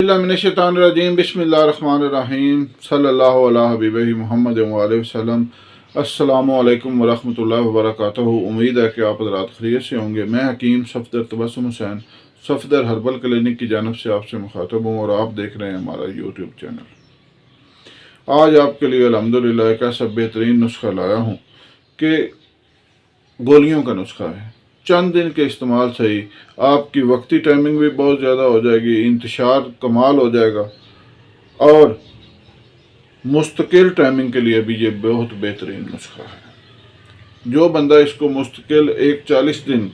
मिनश्शैतानिर्रजीम बिस्मिल्लाहिर्रहमानिर्रहीम सल्लल्लाहु अला हबीबिही मुहम्मद व आलिहि वसल्लम। अस्सलामु अलैकुम वरहमतुल्लाहि वबरकातुहू। उम्मीद है कि आप हज़रात खैरियत से होंगे। मैं हकीम सफदर तबस्सुम हुसैन सफदर हर्बल क्लिनिक की जानब से आपसे मुखातब हूँ और आप देख रहे हैं हमारा यूट्यूब चैनल। आज आपके लिए अल्हम्दुलिल्लाह एक ऐसा बेहतरीन नुस्खा लाया हूँ कि गोलियों का नुस्खा है। चंद दिन के इस्तेमाल से ही आपकी वक्ती टाइमिंग भी बहुत ज़्यादा हो जाएगी, इंतशार कमाल हो जाएगा और मुस्तकिल टाइमिंग के लिए भी ये बहुत बेहतरीन नुस्खा है। जो बंदा इसको मुस्तकिल 40 दिन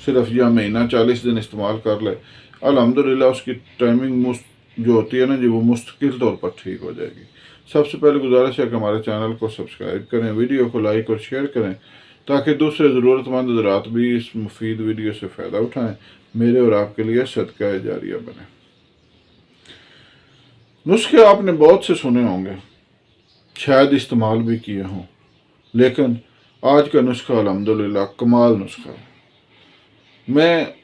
सिर्फ या महीना 40 दिन इस्तेमाल कर ले, अल्हम्दुलिल्लाह उसकी टाइमिंग जो होती है ना जी, वो मुस्तकिल तौर पर ठीक हो जाएगी। सबसे पहले गुजारिश है कि हमारे चैनल को सब्सक्राइब करें, वीडियो को लाइक और शेयर करें ताकि दूसरे ज़रूरतमंद हज़रात भी इस मुफीद वीडियो से फ़ायदा उठाएं, मेरे और आपके लिए सदका जारिया बने। नुस्खे आपने बहुत से सुने होंगे, शायद इस्तेमाल भी किए हों, लेकिन आज का नुस्खा अल्हम्दुलिल्लाह कमाल नुस्खा है। मैं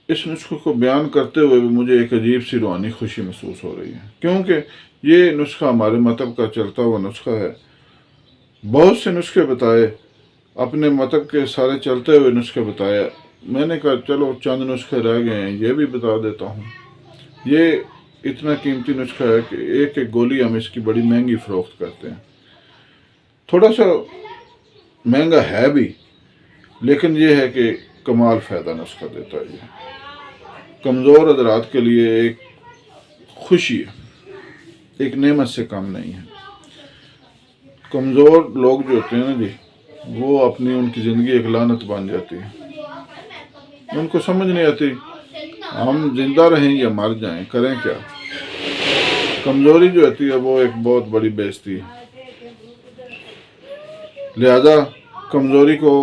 इस नुस्खे को बयान करते हुए भी मुझे एक अजीब सी रूहानी खुशी महसूस हो रही है, क्योंकि ये नुस्खा हमारे मतब का चलता हुआ नुस्खा है। बहुत से नुस्खे बताए, अपने मतब के सारे चलते हुए नुस्खे बताए। मैंने कहा चलो चंद नुस्खे रह गए हैं, ये भी बता देता हूँ। ये इतना कीमती नुस्खा है कि एक एक गोली हम इसकी बड़ी महंगी फ़रोख्त करते हैं। थोड़ा सा महंगा है भी, लेकिन ये है कि कमाल फ़ायदा नुस्खा देता है। ये कमज़ोर हज़रात के लिए एक खुशी है, एक नेमत से कम नहीं है। कमज़ोर लोग जो होते हैं ना जी, वो अपनी उनकी ज़िंदगी एक लानत बन जाती है। उनको समझ नहीं आती हम जिंदा रहें या मर जाएं, करें क्या। कमज़ोरी जो होती है वो एक बहुत बड़ी बेइज्जती है। लिहाजा कमज़ोरी को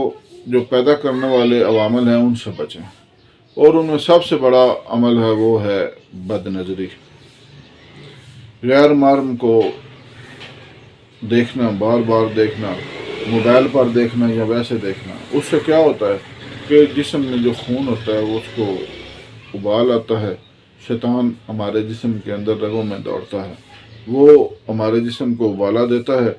जो पैदा करने वाले अवामल हैं उनसे बचें, और उनमें सबसे बड़ा अमल है वो है बदनज़री। गैर महरम को देखना, बार बार देखना, मोबाइल पर देखना या वैसे देखना, उससे क्या होता है कि जिस्म में जो खून होता है वो उसको उबाल आता है। शैतान हमारे जिस्म के अंदर रगों में दौड़ता है, वो हमारे जिस्म को उबाला देता है,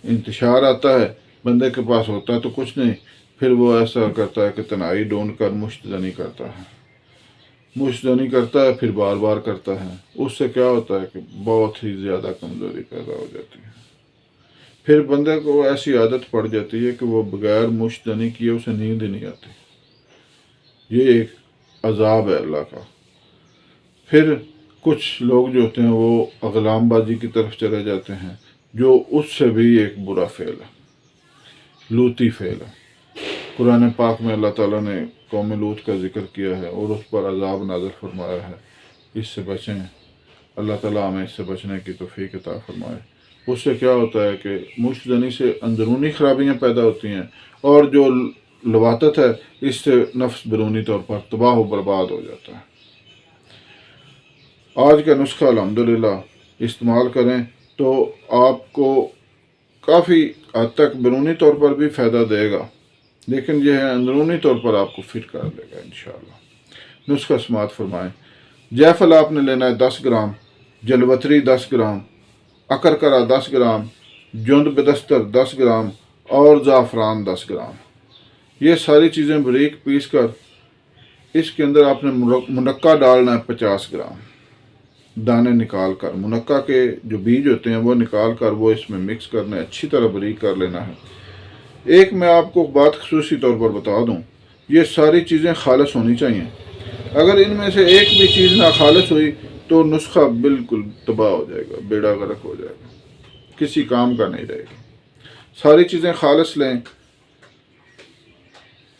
इंतशार आता है। बंदे के पास होता है तो कुछ नहीं, फिर वो ऐसा करता है कि तनाई ढूंढ कर मुश्तजनी करता है, मुश्तजनी करता है, फिर बार बार करता है। उससे क्या होता है कि बहुत ही ज़्यादा कमज़ोरी पैदा हो जाती है। फिर बंदे को ऐसी आदत पड़ जाती है कि वो बगैर मुश्तजनी किए उसे नींद ही नहीं आती। ये एक अजाब है अल्लाह का। फिर कुछ लोग जो होते हैं वो अगलामबाजी की तरफ चले जाते हैं, जो उससे भी एक बुरा फ़ेल है, लूती फ़ेल है। कुरान पाक में अल्लाह ताला ने कौम लूत का जिक्र किया है और उस पर अजाब नाज़िल फरमाया है। इससे बचें, अल्लाह ताला हमें इससे बचने की तौफीक अता फरमाए। उससे क्या होता है कि मुश्तजनी से अंदरूनी खराबियाँ पैदा होती हैं, और जो लवातत है इससे नफ्स बैरूनी तौर पर तबाह व बर्बाद हो जाता है। आज का नुस्खा अल्हम्दुलिल्लाह इस्तेमाल करें तो आपको काफ़ी हद तक बैरूनी तौर पर भी फ़ायदा देगा, लेकिन यह है अंदरूनी तौर पर आपको फिट कर देगा इंशाअल्लाह। नुस्खा समात फरमाएँ। जायफल आपने लेना है 10 ग्राम, जलवतरी 10 ग्राम, अकरकरा 10 ग्राम, जुंद बेदस्तर 10 ग्राम और ज़ाफ़रान 10 ग्राम। ये सारी चीज़ें बारीक पीस कर इसके अंदर आपने मुनक्का डालना है 50 ग्राम। दाने निकाल कर, मुनक्का के जो बीज होते हैं वो निकाल कर वो इसमें मिक्स करना है, अच्छी तरह बारीक कर लेना है। एक मैं आपको बात खुसूसी तौर पर बता दूं, ये सारी चीज़ें खालिस होनी चाहिए। अगर इनमें से एक भी चीज़ ना खालिस हुई तो नुस्खा बिल्कुल तबाह हो जाएगा, बेड़ा गर्क हो जाएगा, किसी काम का नहीं रहेगा। सारी चीज़ें खालिस लें।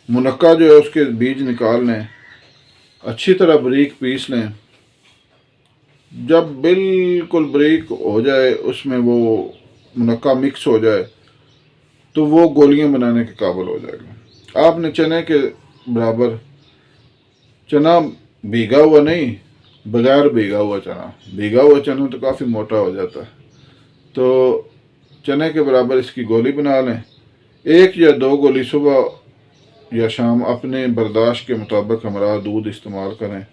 मुनक्का जो है उसके बीज निकाल लें, अच्छी तरह बारीक पीस लें। जब बिल्कुल बारीक हो जाए, उसमें वो मुनक्का मिक्स हो जाए, तो वो गोलियां बनाने के काबिल हो जाएगा। आपने चने के बराबर, चना भीगा हुआ नहीं, बगैर भीगा हुआ चना, भीगा हुआ चना तो काफ़ी मोटा हो जाता है, तो चने के बराबर इसकी गोली बना लें। 1 या 2 गोली सुबह या शाम अपने बर्दाश्त के मुताबिक हमरा दूध इस्तेमाल करें।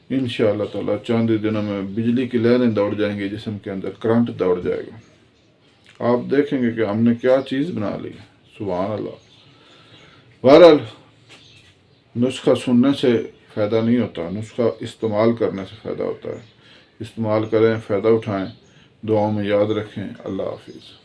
انشاءاللہ تعالیٰ چند ہی دنوں میں بجلی کی لہریں دوڑ جائیں گی جسم کے اندر، کرنٹ دوڑ جائے گا، آپ دیکھیں گے کہ ہم نے کیا چیز بنا لی، سبحان اللہ۔ بہرحال نسخہ سننے سے فائدہ نہیں ہوتا، نسخہ استعمال کرنے سے فائدہ ہوتا ہے۔ استعمال کریں، فائدہ اٹھائیں، دعاؤں میں یاد رکھیں۔ اللہ حافظ۔